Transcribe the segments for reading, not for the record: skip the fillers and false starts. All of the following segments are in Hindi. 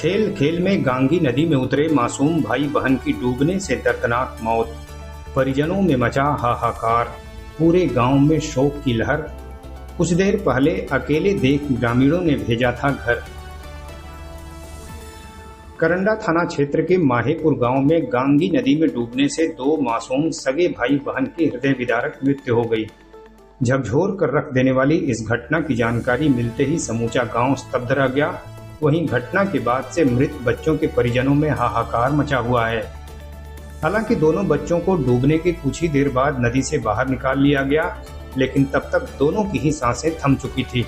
खेल खेल में गांगी नदी में उतरे मासूम भाई बहन की डूबने से दर्दनाक मौत। परिजनों में मचा हाहाकार, पूरे गांव में शोक की लहर। कुछ देर पहले अकेले देख ग्रामीणों ने भेजा था घर। करंडा थाना क्षेत्र के माहेपुर गांव में गांगी नदी में डूबने से दो मासूम सगे भाई बहन की हृदय विदारक मृत्यु हो गई। झकझोर कर रख देने वाली इस घटना की जानकारी मिलते ही समूचा गांव स्तब्ध रह गया। वहीं घटना के बाद से मृत बच्चों के परिजनों में हाहाकार मचा हुआ है। हालांकि दोनों बच्चों को डूबने के कुछ ही देर बाद नदी से बाहर निकाल लिया गया, लेकिन तब तक दोनों की ही सांसें थम चुकी थी।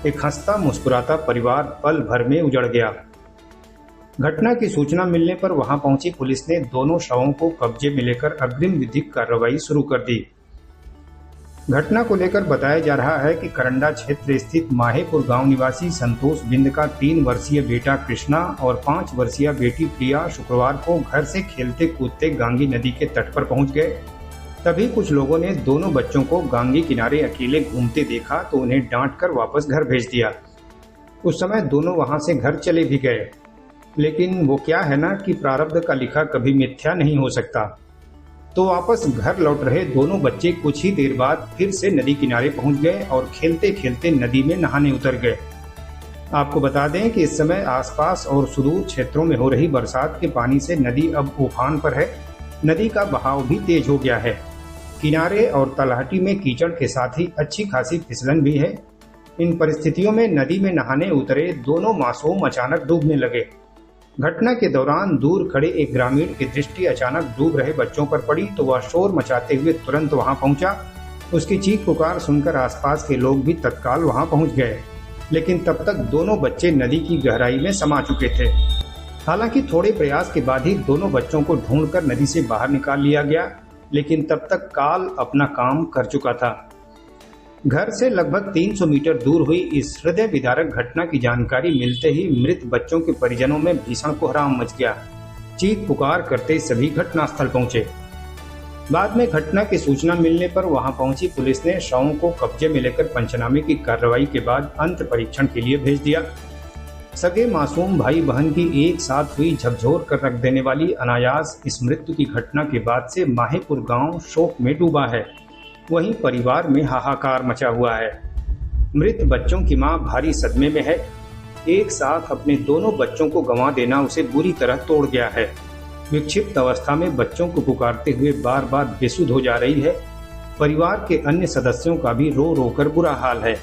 एक हंसता मुस्कुराता परिवार पल भर में उजड़ गया। घटना की सूचना मिलने पर वहां पहुंची पुलिस ने दोनों शवों को कब्जे में लेकर अग्रिम विधिक कार्रवाई शुरू कर दी। घटना को लेकर बताया जा रहा है कि करंडा क्षेत्र स्थित माहेपुर गांव निवासी संतोष बिंद का 3 वर्षीय बेटा कृष्णा और 5 वर्षीय बेटी प्रिया शुक्रवार को घर से खेलते कूदते गांगी नदी के तट पर पहुंच गए। तभी कुछ लोगों ने दोनों बच्चों को गांगी किनारे अकेले घूमते देखा तो उन्हें डांटकर वापस घर भेज दिया। उस समय दोनों वहां से घर चले भी गए, लेकिन वो क्या है ना कि प्रारब्ध का लिखा कभी मिथ्या नहीं हो सकता। तो वापस घर लौट रहे दोनों बच्चे कुछ ही देर बाद फिर से नदी किनारे पहुंच गए और खेलते खेलते नदी में नहाने उतर गए। आपको बता दें कि इस समय आसपास और सुदूर क्षेत्रों में हो रही बरसात के पानी से नदी अब उफान पर है। नदी का बहाव भी तेज हो गया है। किनारे और तलहटी में कीचड़ के साथ ही अच्छी खासी फिसलन भी है। इन परिस्थितियों में नदी में नहाने उतरे दोनों मासूम अचानक डूबने लगे। घटना के दौरान दूर खड़े एक ग्रामीण की दृष्टि अचानक डूब रहे बच्चों पर पड़ी तो वह शोर मचाते हुए तुरंत वहां पहुंचा। उसकी चीख पुकार सुनकर आसपास के लोग भी तत्काल वहां पहुंच गए, लेकिन तब तक दोनों बच्चे नदी की गहराई में समा चुके थे। हालांकि थोड़े प्रयास के बाद ही दोनों बच्चों को ढूंढकर नदी से बाहर निकाल लिया गया, लेकिन तब तक काल अपना काम कर चुका था। घर से लगभग 300 मीटर दूर हुई इस हृदय विदारक घटना की जानकारी मिलते ही मृत बच्चों के परिजनों में भीषण कोहराम मच गया। चीख पुकार करते सभी घटनास्थल पहुंचे। बाद में घटना की सूचना मिलने पर वहां पहुंची पुलिस ने शवों को कब्जे में लेकर पंचनामे की कार्रवाई के बाद अंत परीक्षण के लिए भेज दिया। सगे मासूम भाई बहन की एक साथ हुई झकझोर कर रख देने वाली अनायास इस मृत्यु की घटना के बाद से माहेपुर गांव शोक में डूबा है। वहीं परिवार में हाहाकार मचा हुआ है। मृत बच्चों की मां भारी सदमे में है। एक साथ अपने दोनों बच्चों को गंवा देना उसे बुरी तरह तोड़ गया है। विक्षिप्त अवस्था में बच्चों को पुकारते हुए बार बार बेसुध हो जा रही है। परिवार के अन्य सदस्यों का भी रो रो कर बुरा हाल है।